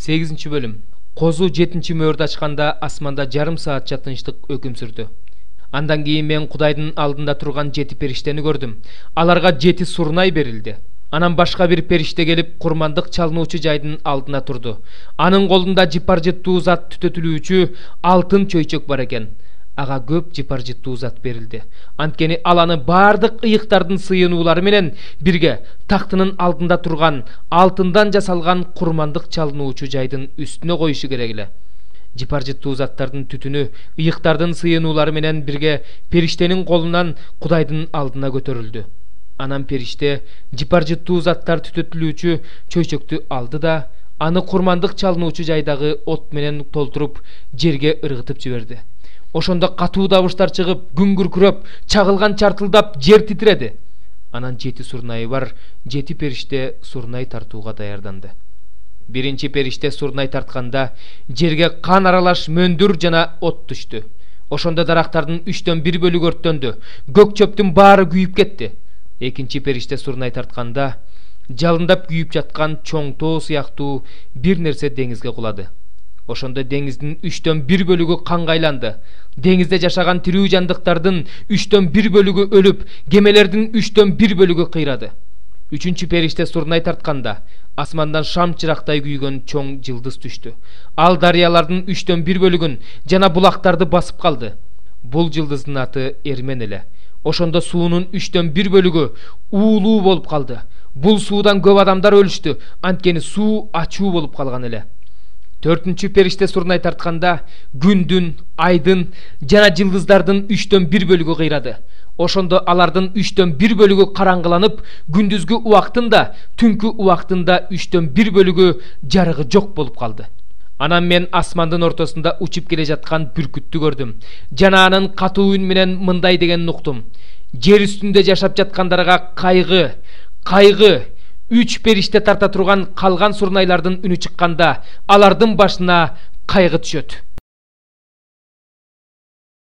8 bölüm. Козу 7 мөөрдү ачканда асманда жарым саатча тынчтык өкүм сүрдү. Андан кийин мен Кудайдын алдында турган 7 периштени көрдүм. Аларга 7 сурнай берилди. Анан башка бир периште келип курмандык чалынуучу жайдын алдына турду. Анын колунда жыпар-жыттуу зат түтөтүлүүчү алтын чөйчөк бар экен. Ага көп жыпар-жыттуу зат берилди. Анткени ал аны бардык ыйыктардын сыйынуулары менен бирге тактынын алдында турган алтындан жасалган курмандык чалынуучу жайдын үстүнө коюшу керек эле. Жыпар-жыттуу заттардын түтүнү ыйыктардын сыйынуулары менен бирге периштенин колунан Кудайдын алдына көтөрүлдү. Анан периште жыпар-жыттуу заттар түтөтүлүүчү чөйчөктү алды да аны курмандык чалынуучу жайдагы от менен толтуруп жерге ыргытып жиберди. Ошондо катуу дабыштар чыгып, күн күркүрөп, чагылган чартылдап жер титиреди. Анан 7 сурнайы бар 7 периште сурнай тартууга даярданды. Биринчи периште сурнай тартканда жерге кан аралаш мөндүр жана от түштү. Ошондо дарактардын 3/1 бөлүгү өрттөндү. Көк чөптүн баары күйүп кетти. Экинчи периште сурнай тартканда жалындап күйүп жаткан чоң тоо сыяктуу бир нерсе деңизге кулады. Ошондо деңиздин 3/1 бөлүгү канга айланды. Деңизде жашаган тирүү жандыктардын 3/1 бөлүгү өлүп, кемелердин 3/1 бөлүгү кыйрады. Үчүнчү периште сурнай тартканда асмандан шам чырактай күйгөн чоң жылдыз түштү. Ал дарыялардын 3/1 бөлүгүн жана булактарды басып калды. Бул жылдыздын аты Эрмен эле. Ошондо суунун 3/1 бөлүгү уулуу болуп калды. Бул суудан көп адамдар өлүштү, анткени суу ачуу болуп калган эле. Төртүнчү периште сурнай тартканда күндүн, айдын жана жылдыздардын 3/1 бөлүгү кыйрады. Ошондо алардын 3/1 бөлүгү караңгыланып, күндүзгү убактында, түнкү убактында 3/1 бөлүгү жарыгы жок болуп калды. Анан мен асмандын ортосунда учуп келе жаткан бүркүттү көрдүм. Жана анын катуу үн менен мындай дегенин уктум: жер үстүндө жашап жаткандарга кайгы, кайгы. 3 периште тарта турган калган сурнайлардын үнү чыкканда, алардын башына кайгы түшөт.